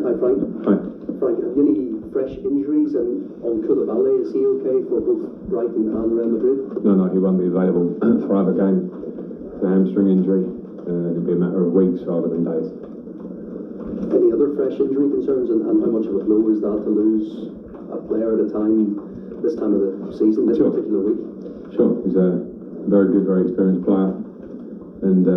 Hi, Frank. Hi. Frank, have you any fresh injuries? And on Koulibaly, is he okay for both Brighton and Real Madrid? No, he won't be available for either game. The hamstring injury. It'll be a matter of weeks rather than days. Any other fresh injury concerns? And how much of a blow is that to lose a player at a time, this time of the season, this particular week? Sure. He's a very good, very experienced player. And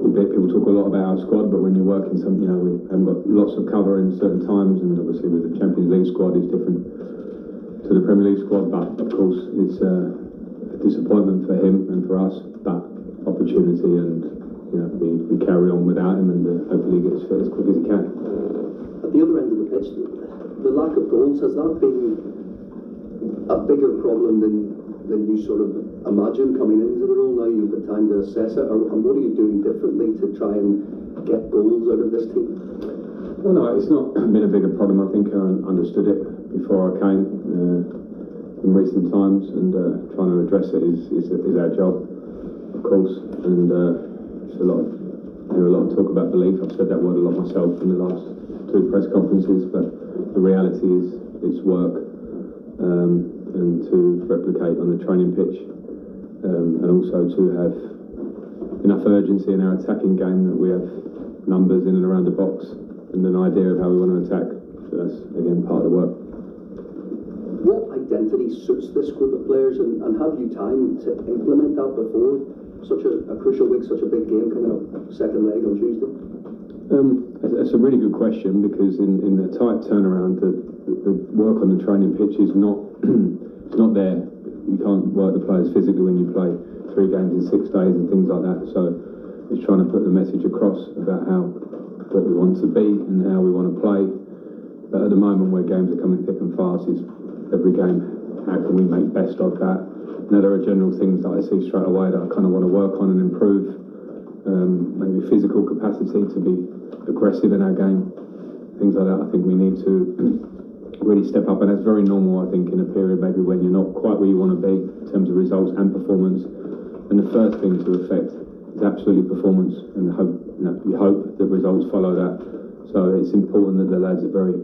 albeit people talk a lot about our squad, but when you're working we haven't got lots of cover in certain times, and obviously with the Champions League squad is different to the Premier League squad, but of course it's a disappointment for him and for us, but opportunity, and we carry on without him, and hopefully he gets fit as quick as he can. At the other end of the pitch, the lack of goals, has that been a bigger problem than you sort of imagined coming into the role? Now you've got time to assess it, and what are you doing differently to try and get goals out of this team? Well, no, it's not been a bigger problem. I think I understood it before I came in recent times, and trying to address it is our job, of course. And it's a lot of talk about belief. I've said that word a lot myself in the last 2 press conferences, but the reality is it's work, and to replicate on the training pitch, and also to have enough urgency in our attacking game that we have numbers in and around the box and an idea of how we want to attack. So that's again part of the work. What identity suits this group of players, and have you time to implement that before such a crucial week, such a big game coming up, second leg on Tuesday? That's a really good question, because in the tight turnaround, the work on the training pitch is not it's not there. You can't work the players physically when you play 3 games in 6 days and things like that. So it's trying to put the message across about what we want to be and how we want to play. But at the moment, where games are coming thick and fast, is every game, how can we make best of that? Now, there are general things that I see straight away that I kind of want to work on and improve. Maybe physical capacity to be aggressive in our game, things like that. I think we need to really step up, and that's very normal, I think, in a period maybe when you're not quite where you want to be in terms of results and performance. And the first thing to affect is absolutely performance, and we hope that results follow that. So it's important that the lads are very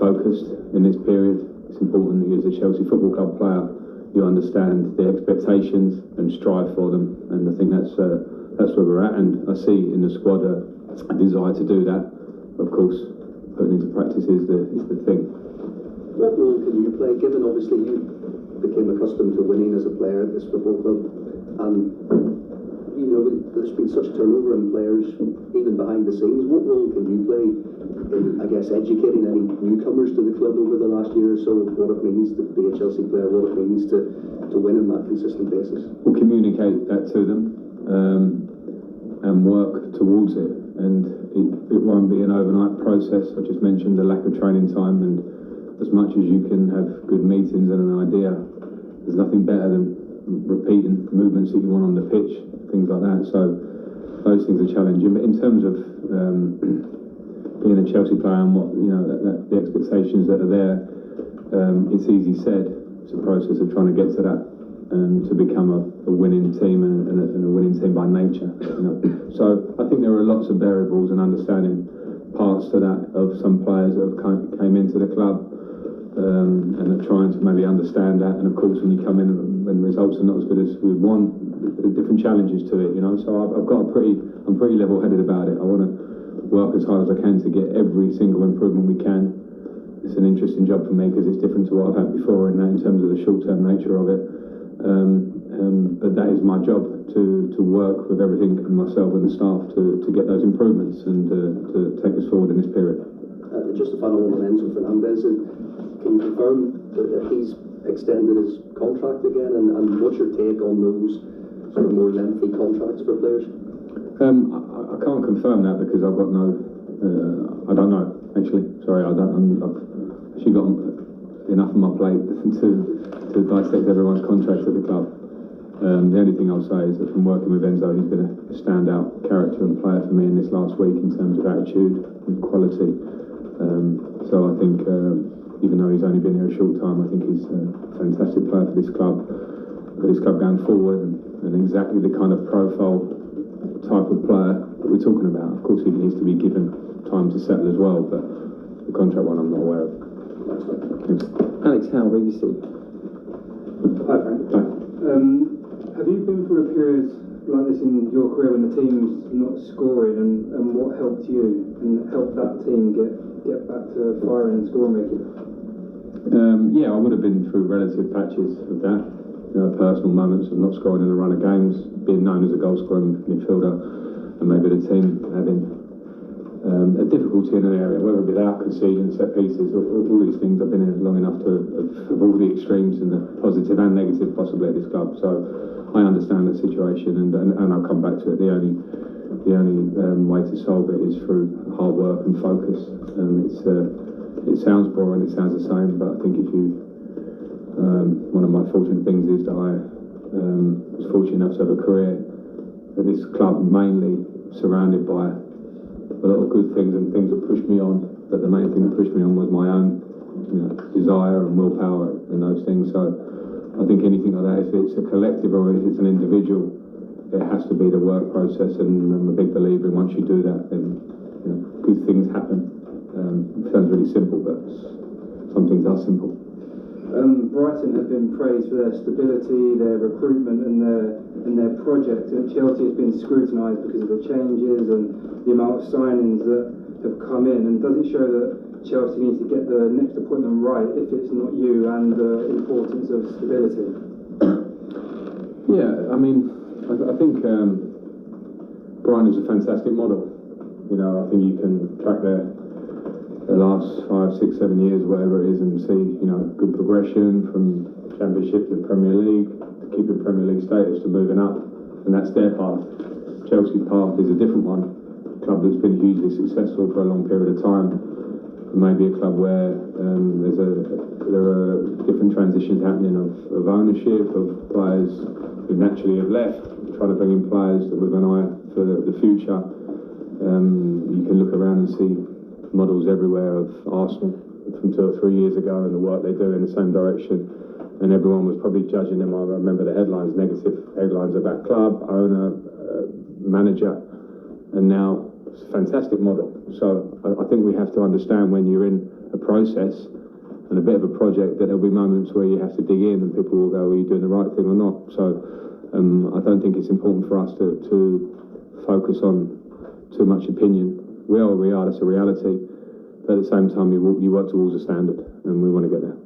focused in this period. It's important that you, as a Chelsea Football Club player, you understand the expectations and strive for them, and I think that's where we're at, and I see in the squad a desire to do that. Of course, putting into practice is the thing. What role can you play, given obviously you became accustomed to winning as a player at this football club, and there's been such turnover in players even behind the scenes? What role can you play in, I guess, educating any newcomers to the club over the last year or so, what it means to be a Chelsea player, what it means to win on that consistent basis? We'll communicate that to them, and work towards it, and it won't be an overnight process. I just mentioned the lack of training time, and as much as you can have good meetings and an idea, there's nothing better than repeating movements that you want on the pitch, things like that. So those things are challenging. But in terms of being a Chelsea player and what the expectations that are there, it's easy said. It's a process of trying to get to that and to become a winning team and a winning team by nature. So I think there are lots of variables and understanding parts to that of some players that have came into the club. And are trying to maybe understand that, and of course when you come in when results are not as good as we want, there are different challenges to it, So I'm pretty level-headed about it. I want to work as hard as I can to get every single improvement we can. It's an interesting job for me because it's different to what I've had before in terms of the short-term nature of it. But that is my job, to work with everything and myself and the staff to get those improvements and to take us forward in this period. Just a final one on Enzo Fernandez. Can you confirm that he's extended his contract again, and what's your take on those sort of more lengthy contracts for players? I can't confirm that because I've got I don't know, actually. Sorry, I've actually got enough on my plate to dissect everyone's contracts at the club. The only thing I'll say is that from working with Enzo, he's been a standout character and player for me in this last week in terms of attitude and quality. So I think, even though he's only been here a short time, I think he's a fantastic player for this club going forward, and exactly the kind of profile, type of player that we're talking about. Of course, he needs to be given time to settle as well, but the contract one I'm not aware of. Thanks. Alex Howe, BBC. Hi, Frank. Hi. Have you been through a period like this in your career when the team's not scoring, and what helped you and helped that team get back to firing and scoring regularly? Yeah, I would have been through relative patches of that. Personal moments of not scoring in a run of games, being known as a goal-scoring midfielder, and maybe the team having a difficulty in an area, whether without conceding set pieces, all these things. I've been in it long enough to have all the extremes and the positive and negative possibly at this club. So I understand the situation, and I'll come back to it. The only way to solve it is through hard work and focus. It sounds boring, it sounds the same, but I think if you one of my fortunate things is that I was fortunate enough to have a career at this club, mainly surrounded by a lot of good things and things that pushed me on. But the main thing that pushed me on was my own desire and willpower and those things. So I think anything like that, if it's a collective or if it's an individual, it has to be the work process. And I'm a big believer in once you do that, then good things happen. It sounds really simple, but some things are simple. Brighton have been praised for their stability, their recruitment, and their project. And Chelsea has been scrutinised because of the changes and the amount of signings that have come in. And does it show that Chelsea needs to get the next appointment right if it's not you, and the importance of stability? Yeah, I mean, I think Brighton is a fantastic model. I think you can track the last 5, 6, 7 years, whatever it is, and see good progression from Championship to Premier League, to keeping Premier League status, to moving up, and that's their path. Chelsea's path is a different one. A club that's been hugely successful for a long period of time, and maybe a club where there are different transitions happening of ownership, of players who naturally have left, trying to bring in players with an eye for the future. You can look around and see models everywhere of Arsenal from 2 or 3 years ago and the work they do in the same direction, and everyone was probably judging them. I remember the headlines, negative headlines about club, owner, manager, and now it's a fantastic model. So I think we have to understand when you're in a process and a bit of a project that there'll be moments where you have to dig in and people will go, are you doing the right thing or not? So I don't think it's important for us to focus on too much opinion. We are, that's a reality. But at the same time, you work towards a standard, and we want to get there.